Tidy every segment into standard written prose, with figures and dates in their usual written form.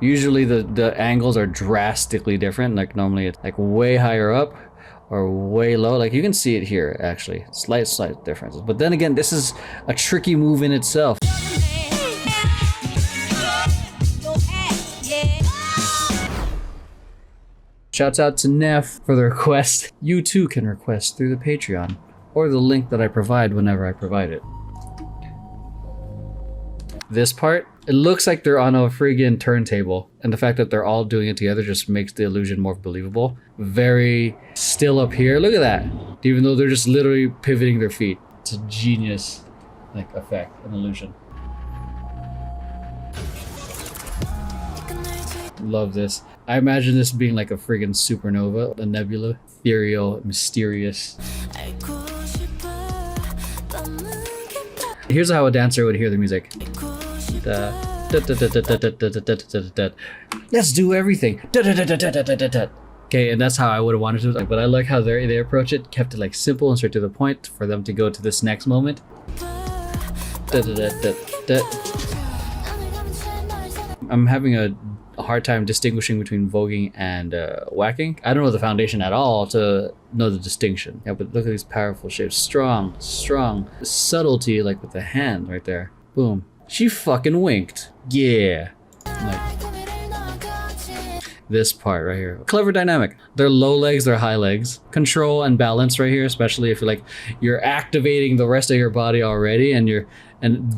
Usually the angles are drastically different. Like normally it's like way higher up or way low. Like you can see it here actually. Slight differences. But then again, this is a tricky move in itself. Shouts out to Neff for the request. You too can request through the Patreon or the link that I provide whenever I provide it. This part, it looks like they're on a friggin' turntable, and the fact that they're all doing it together just makes the illusion more believable. Very still up here. Look at that. Even though they're just literally pivoting their feet. It's a genius like effect, an illusion. Love this. I imagine this being like a friggin' supernova, a nebula, ethereal, mysterious. Here's how a dancer would hear the music. Let's do everything. Okay, and that's how I would have wanted to. But I like how they approach it, kept it like simple and straight to the point for them to go to this next moment. I'm having a hard time distinguishing between voguing and whacking. I don't know the foundation at all to know the distinction. Yeah, but look at these powerful shapes. Strong. Subtlety, like with the hand right there. Boom. She fucking winked. Yeah. Like this part right here. Clever dynamic. They're low legs, they're high legs. Control and balance right here, especially if you're activating the rest of your body already and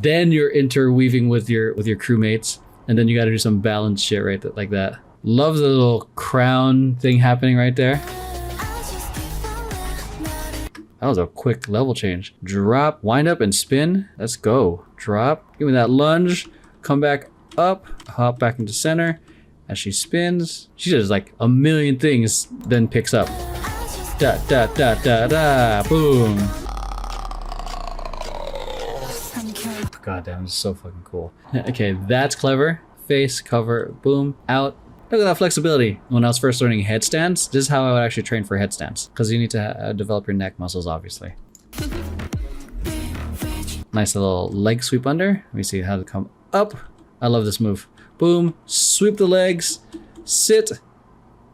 then you're interweaving with your crewmates. And then you gotta do some balance shit right like that. Love the little crown thing happening right there. That was a quick level change. Drop, wind up and spin. Let's go. Drop, give me that lunge. Come back up, hop back into center. As she spins, she does like a million things, then picks up. Da da da da da, boom. God damn, this is so fucking cool. Okay, that's clever. Face, cover, boom, out. Look at that flexibility. When I was first learning headstands, this is how I would actually train for headstands. Because you need to develop your neck muscles, obviously. Nice little leg sweep under. Let me see how to come up. I love this move. Boom, sweep the legs, sit,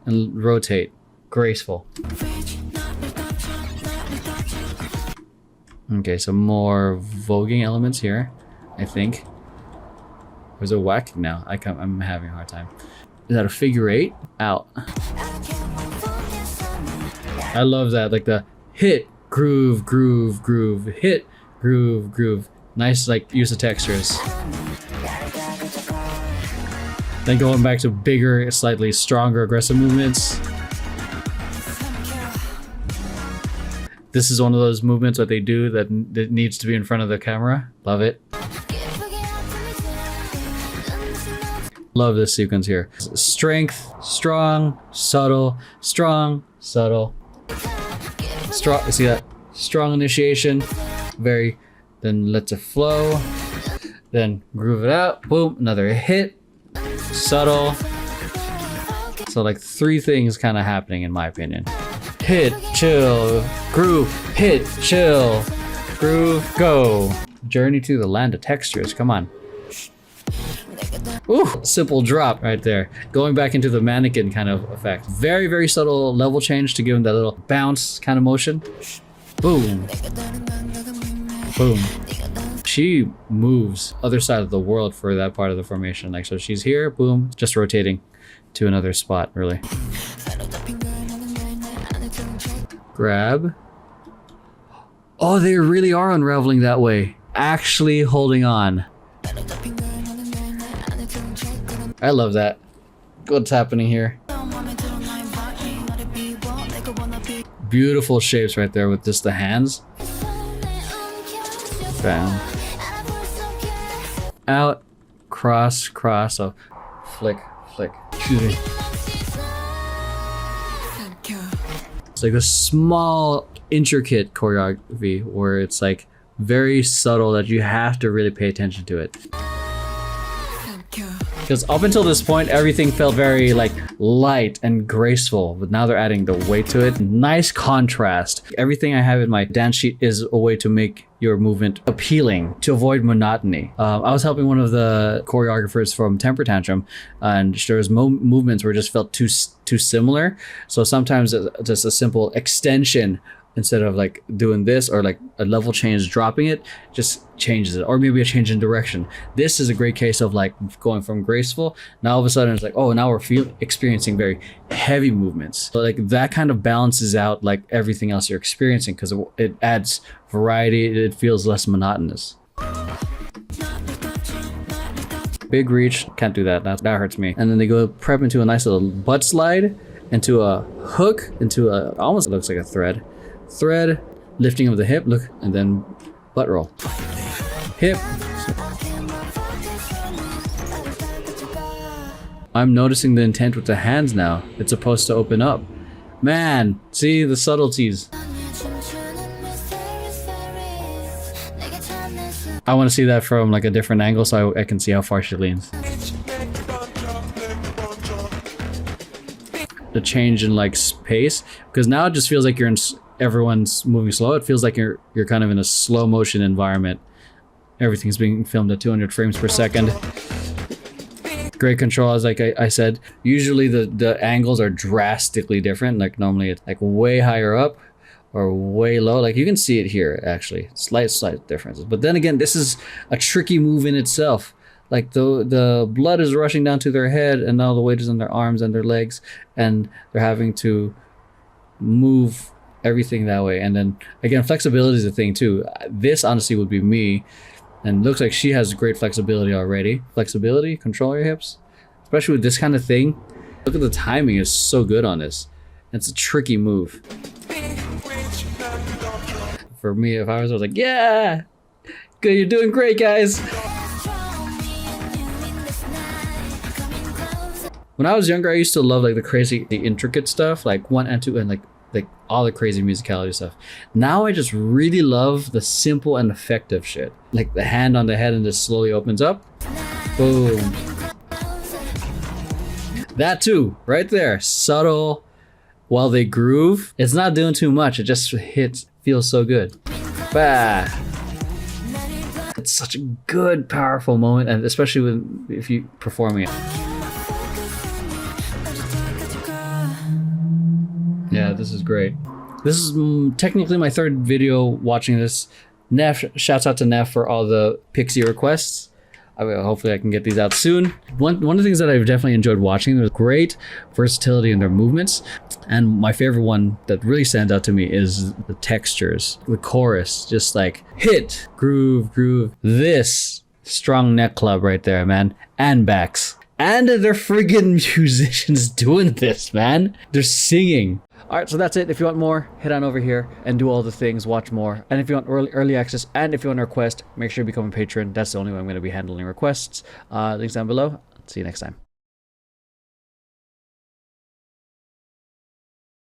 and rotate. Graceful. Okay, so more voguing elements here, I think. Or is it whacking now? I'm having a hard time. Is that a figure eight? Out. I love that, like the hit, groove, groove, groove, hit, groove, groove. Nice, like, use of textures. Then going back to bigger, slightly stronger, aggressive movements. This is one of those movements that they do that needs to be in front of the camera. Love it. Love this sequence here. Strength, strong, subtle, strong, subtle. Strong, see that? Strong initiation. Very, then lets it flow. Then groove it out. Boom, another hit. Subtle. So like three things kind of happening in my opinion. Hit, chill, groove, hit, chill, groove, go. Journey to the land of textures, come on. Ooh, simple drop right there. Going back into the mannequin kind of effect. Very, very subtle level change to give him that little bounce kind of motion. Boom. Boom. She moves other side of the world for that part of the formation. Like, so she's here, boom, just rotating to another spot, really. Grab. Oh, they really are unraveling that way. Actually holding on. I love that. What's happening here? Beautiful shapes right there with just the hands. Bam. Out, cross, cross, oh, flick, flick. Excuse me. It's like a small, intricate choreography where it's like very subtle that you have to really pay attention to it. Because up until this point, everything felt very like light and graceful, but now they're adding the weight to it. Nice contrast. Everything I have in my dance sheet is a way to make your movement appealing, to avoid monotony. I was helping one of the choreographers from Temper Tantrum, and there's movements where it just felt too similar. So sometimes just a simple extension, instead of like doing this, or like a level change, dropping it, just changes it. Or maybe a change in direction. This is a great case of like going from graceful, now all of a sudden it's like, oh, now we're experiencing very heavy movements. So like that kind of balances out like everything else you're experiencing, because it adds variety, it feels less monotonous. Big reach, can't do that, that hurts me. And then they go prep into a nice little butt slide, into a hook, into a, almost looks like a thread, lifting of the hip, look, and then butt roll. Hip. I'm noticing the intent with the hands now. It's supposed to open up. Man, see the subtleties. I want to see that from like a different angle so I can see how far she leans. The change in like space, because now it just feels like you're in, everyone's moving slow. It feels like you're kind of in a slow motion environment. Everything's being filmed at 200 frames per second. Great control, as like I said. Usually the angles are drastically different. Like normally it's like way higher up or way low. Like you can see it here actually, slight differences. But then again, this is a tricky move in itself. Like the blood is rushing down to their head, and now the weight is on their arms and their legs, and they're having to move everything that way. And then again, flexibility is a thing too. This honestly would be me, and looks like she has great flexibility already. Flexibility, control your hips, especially with this kind of thing. Look at the timing is so good on this. It's a tricky move. For me, if I was like, yeah, good, you're doing great, guys. When I was younger, I used to love like the intricate stuff, like 1 and 2, and like all the crazy musicality stuff. Now I just really love the simple and effective shit. Like the hand on the head and just slowly opens up. Boom. That too, right there. Subtle while they groove. It's not doing too much. It just hits, feels so good. Bah. It's such a good, powerful moment, and especially if you performing it. Yeah, this is great. This is technically my 3rd video watching this. Neff, shouts out to Neff for all the Pixie requests. Hopefully I can get these out soon. One of the things that I've definitely enjoyed watching, there's great versatility in their movements. And my favorite one that really stands out to me is the textures. The chorus, just like hit, groove, groove. This strong neck club right there, man. And backs. And they're friggin' musicians doing this, man. They're singing. Alright, so that's it. If you want more, head on over here and do all the things, watch more. And if you want early access, and if you want a request, make sure you become a patron. That's the only way I'm going to be handling requests. Links down below. See you next time.